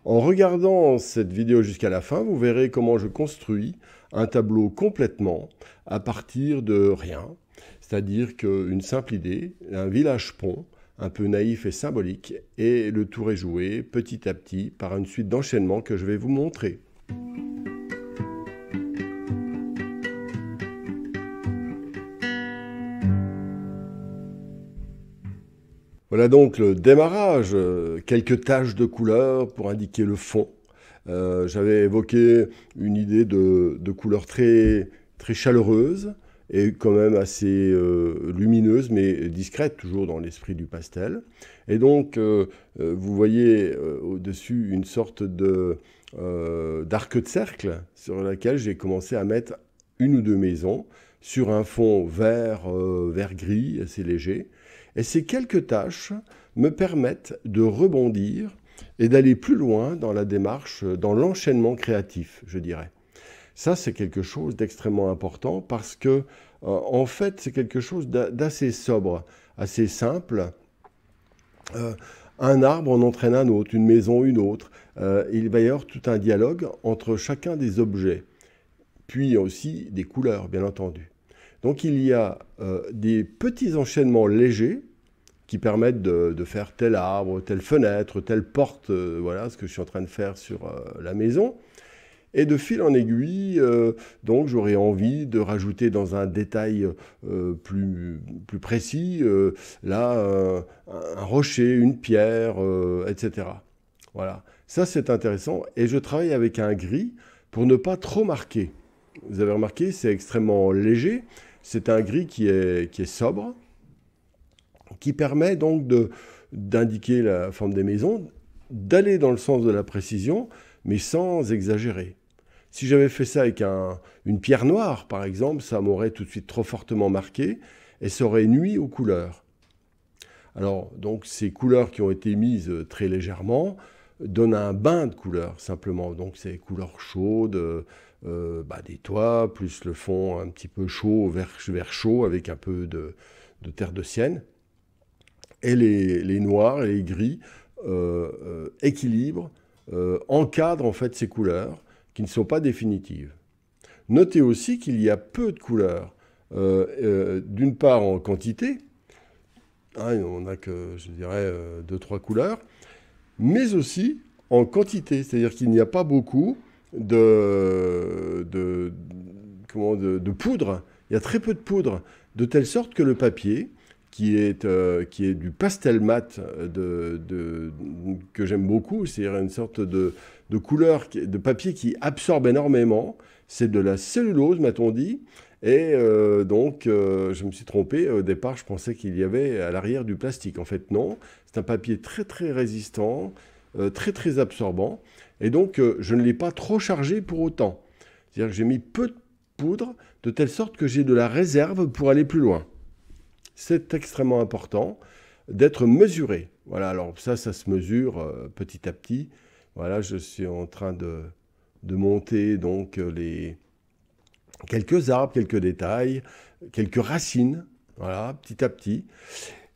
En regardant cette vidéo jusqu'à la fin, vous verrez comment je construis un tableau complètement à partir de rien. C'est-à-dire qu'une simple idée, un village-pont, un peu naïf et symbolique, et le tour est joué petit à petit par une suite d'enchaînements que je vais vous montrer. Voilà donc le démarrage, quelques taches de couleur pour indiquer le fond. J'avais évoqué une idée de couleur très, très chaleureuse et quand même assez lumineuse, mais discrète, toujours dans l'esprit du pastel. Et donc, vous voyez au-dessus une sorte d'arc de cercle sur laquelle j'ai commencé à mettre une ou deux maisons sur un fond vert, vert-gris, assez léger. Et ces quelques tâches me permettent de rebondir et d'aller plus loin dans la démarche, dans l'enchaînement créatif, je dirais. Ça, c'est quelque chose d'extrêmement important parce que, en fait, c'est quelque chose d'assez sobre, assez simple. Un arbre en entraîne un autre, une maison une autre. Il va y avoir tout un dialogue entre chacun des objets, puis aussi des couleurs, bien entendu. Donc il y a des petits enchaînements légers qui permettent de faire tel arbre, telle fenêtre, telle porte, voilà ce que je suis en train de faire sur la maison. Et de fil en aiguille, donc j'aurais envie de rajouter dans un détail plus précis, là, un rocher, une pierre, etc. Voilà, ça c'est intéressant. Et je travaille avec un gris pour ne pas trop marquer. Vous avez remarqué, c'est extrêmement léger. C'est un gris qui est sobre, qui permet donc d'indiquer la forme des maisons, d'aller dans le sens de la précision, mais sans exagérer. Si j'avais fait ça avec une pierre noire, par exemple, ça m'aurait tout de suite trop fortement marqué et ça aurait nui aux couleurs. Alors, donc, ces couleurs qui ont été mises très légèrement donnent un bain de couleurs, simplement. Donc, c'est couleurs chaudes, des toits, plus le fond un petit peu chaud, vert chaud, avec un peu de terre de sienne. Et les noirs et les gris équilibrent, encadrent en fait ces couleurs qui ne sont pas définitives. Notez aussi qu'il y a peu de couleurs, d'une part en quantité, hein, on n'a que, je dirais, 2-3 couleurs, mais aussi en quantité, c'est-à-dire qu'il n'y a pas beaucoup de poudre, il y a très peu de poudre, de telle sorte que le papier, qui est du pastel mat que j'aime beaucoup, c'est-à-dire une sorte de couleur, de papier qui absorbe énormément. C'est de la cellulose, m'a-t-on dit. Et donc, je me suis trompé. Au départ, je pensais qu'il y avait à l'arrière du plastique. En fait, non. C'est un papier très, très résistant, très, très absorbant. Et donc, je ne l'ai pas trop chargé pour autant. C'est-à-dire que j'ai mis peu de poudre, de telle sorte que j'ai de la réserve pour aller plus loin. C'est extrêmement important d'être mesuré. Voilà, alors ça se mesure petit à petit. Voilà, je suis en train de monter donc quelques arbres, quelques détails, quelques racines, voilà, petit à petit.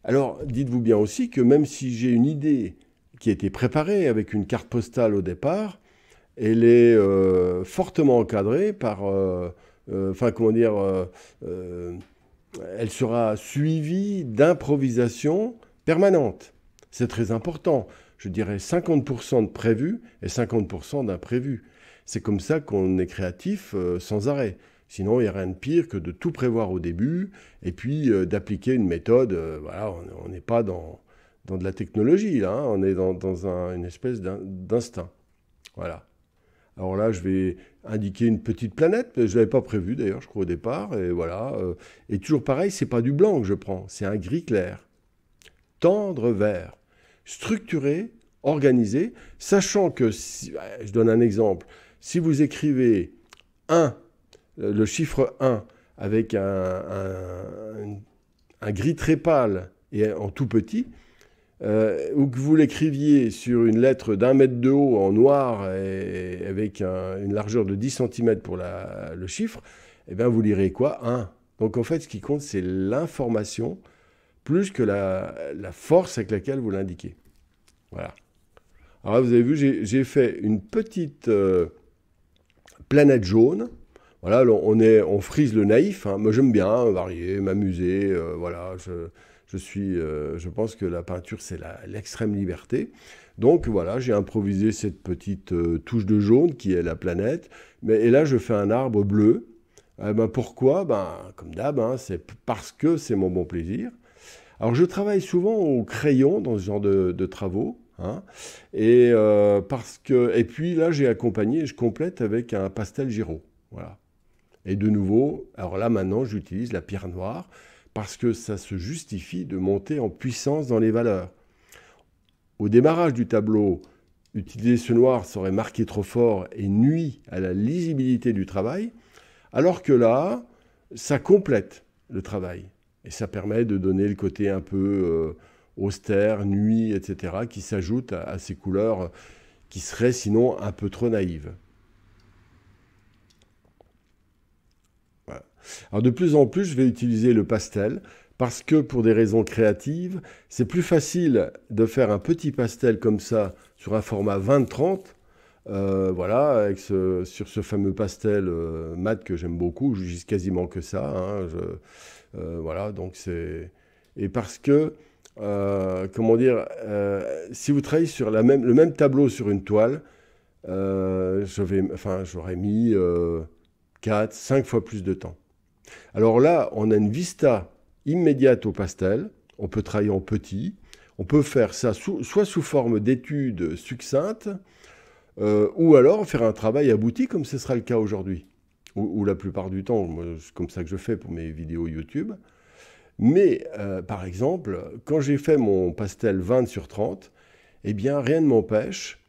Alors, dites-vous bien aussi que même si j'ai une idée qui a été préparée avec une carte postale au départ, elle est fortement encadrée par, elle sera suivie d'improvisation permanente. C'est très important. Je dirais 50% de prévu et 50% d'imprévu. C'est comme ça qu'on est créatif sans arrêt. Sinon, il n'y a rien de pire que de tout prévoir au début et puis d'appliquer une méthode. Voilà, on n'est pas dans de la technologie, là, hein, on est dans une espèce d'instinct. Voilà. Alors là, je vais indiquer une petite planète. Je ne l'avais pas prévu d'ailleurs, je crois au départ. Et voilà. Et toujours pareil, c'est pas du blanc que je prends, c'est un gris clair. Tendre vert. Structuré, organisé, sachant que, je donne un exemple, si vous écrivez 1, le chiffre 1, avec un gris très pâle et en tout petit, ou que vous l'écriviez sur une lettre d'1 mètre de haut en noir et avec une largeur de 10 cm pour le chiffre, eh bien vous lirez quoi? 1. Donc en fait, ce qui compte, c'est l'information plus que la force avec laquelle vous l'indiquez. Voilà. Alors là, vous avez vu, j'ai fait une petite planète jaune. Voilà, on frise le naïf, hein. Moi, j'aime bien varier, m'amuser. Voilà, je pense que la peinture, c'est l'extrême liberté. Donc voilà, j'ai improvisé cette petite touche de jaune qui est la planète. Et là, je fais un arbre bleu. Pourquoi? Comme d'hab, hein, c'est parce que c'est mon bon plaisir. Alors, je travaille souvent au crayon dans ce genre de travaux. Hein, et puis là, j'ai accompagné, je complète avec un pastel Giraud. Voilà. Et de nouveau, alors là maintenant, j'utilise la pierre noire parce que ça se justifie de monter en puissance dans les valeurs. Au démarrage du tableau, utiliser ce noir serait marqué trop fort et nuit à la lisibilité du travail, alors que là, ça complète le travail. Et ça permet de donner le côté un peu austère, nuit, etc., qui s'ajoute à ces couleurs qui seraient sinon un peu trop naïves. Voilà. Alors de plus en plus, je vais utiliser le pastel parce que pour des raisons créatives, c'est plus facile de faire un petit pastel comme ça sur un format 20-30. Voilà, sur ce fameux pastel mat que j'aime beaucoup, j'utilise quasiment que ça. Hein, voilà, donc c'est... Et parce que, comment dire, si vous travaillez sur le même tableau sur une toile, j'aurais mis 4, 5 fois plus de temps. Alors là, on a une vista immédiate au pastel, on peut travailler en petit, on peut faire ça soit sous forme d'études succinctes, ou alors faire un travail abouti comme ce sera le cas aujourd'hui, ou la plupart du temps, c'est comme ça que je fais pour mes vidéos YouTube. Mais par exemple, quand j'ai fait mon pastel 20/30, eh bien rien ne m'empêche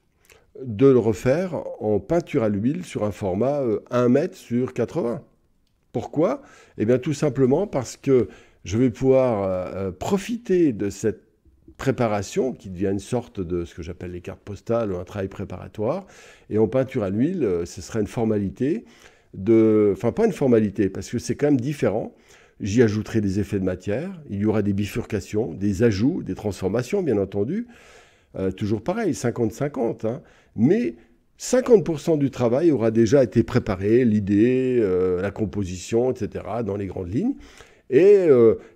de le refaire en peinture à l'huile sur un format 1 mètre sur 80. Pourquoi? Eh bien tout simplement parce que je vais pouvoir profiter de cette préparation qui devient une sorte de ce que j'appelle les cartes postales, un travail préparatoire. Et en peinture à l'huile, ce serait une formalité enfin pas une formalité parce que c'est quand même différent. J'y ajouterai des effets de matière, il y aura des bifurcations, des ajouts, des transformations bien entendu. Toujours pareil, 50-50, hein. Mais 50% du travail aura déjà été préparé, l'idée, la composition, etc., dans les grandes lignes. Et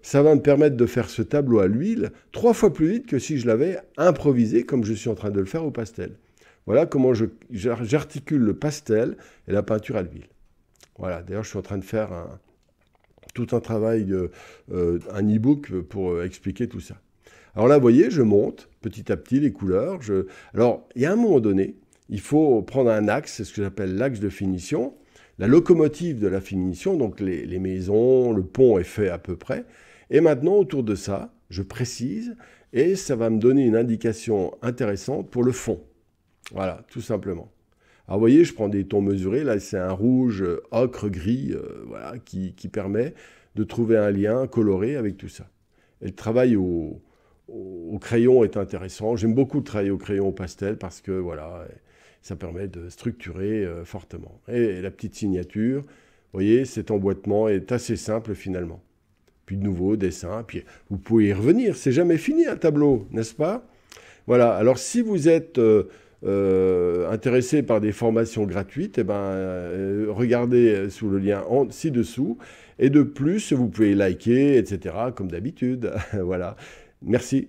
ça va me permettre de faire ce tableau à l'huile 3 fois plus vite que si je l'avais improvisé comme je suis en train de le faire au pastel. Voilà comment j'articule le pastel et la peinture à l'huile. Voilà, d'ailleurs je suis en train de faire tout un travail, un e-book pour expliquer tout ça. Alors là, vous voyez, je monte petit à petit les couleurs. Alors, il y a un moment donné, il faut prendre un axe, c'est ce que j'appelle l'axe de finition, la locomotive de la finition, donc les maisons, le pont est fait à peu près. Et maintenant, autour de ça, je précise, et ça va me donner une indication intéressante pour le fond. Voilà, tout simplement. Alors vous voyez, je prends des tons mesurés, là c'est un rouge ocre gris, voilà, qui permet de trouver un lien coloré avec tout ça. Et le travail au crayon est intéressant. J'aime beaucoup travailler au crayon au pastel parce que voilà, ça permet de structurer fortement. Et la petite signature, vous voyez, cet emboîtement est assez simple finalement. Puis de nouveau, dessin, puis vous pouvez y revenir, c'est jamais fini un tableau, n'est-ce pas? Voilà, alors si vous êtes intéressé par des formations gratuites, eh regardez sous le lien ci-dessous. Et de plus, vous pouvez liker, etc., comme d'habitude. Voilà. Merci.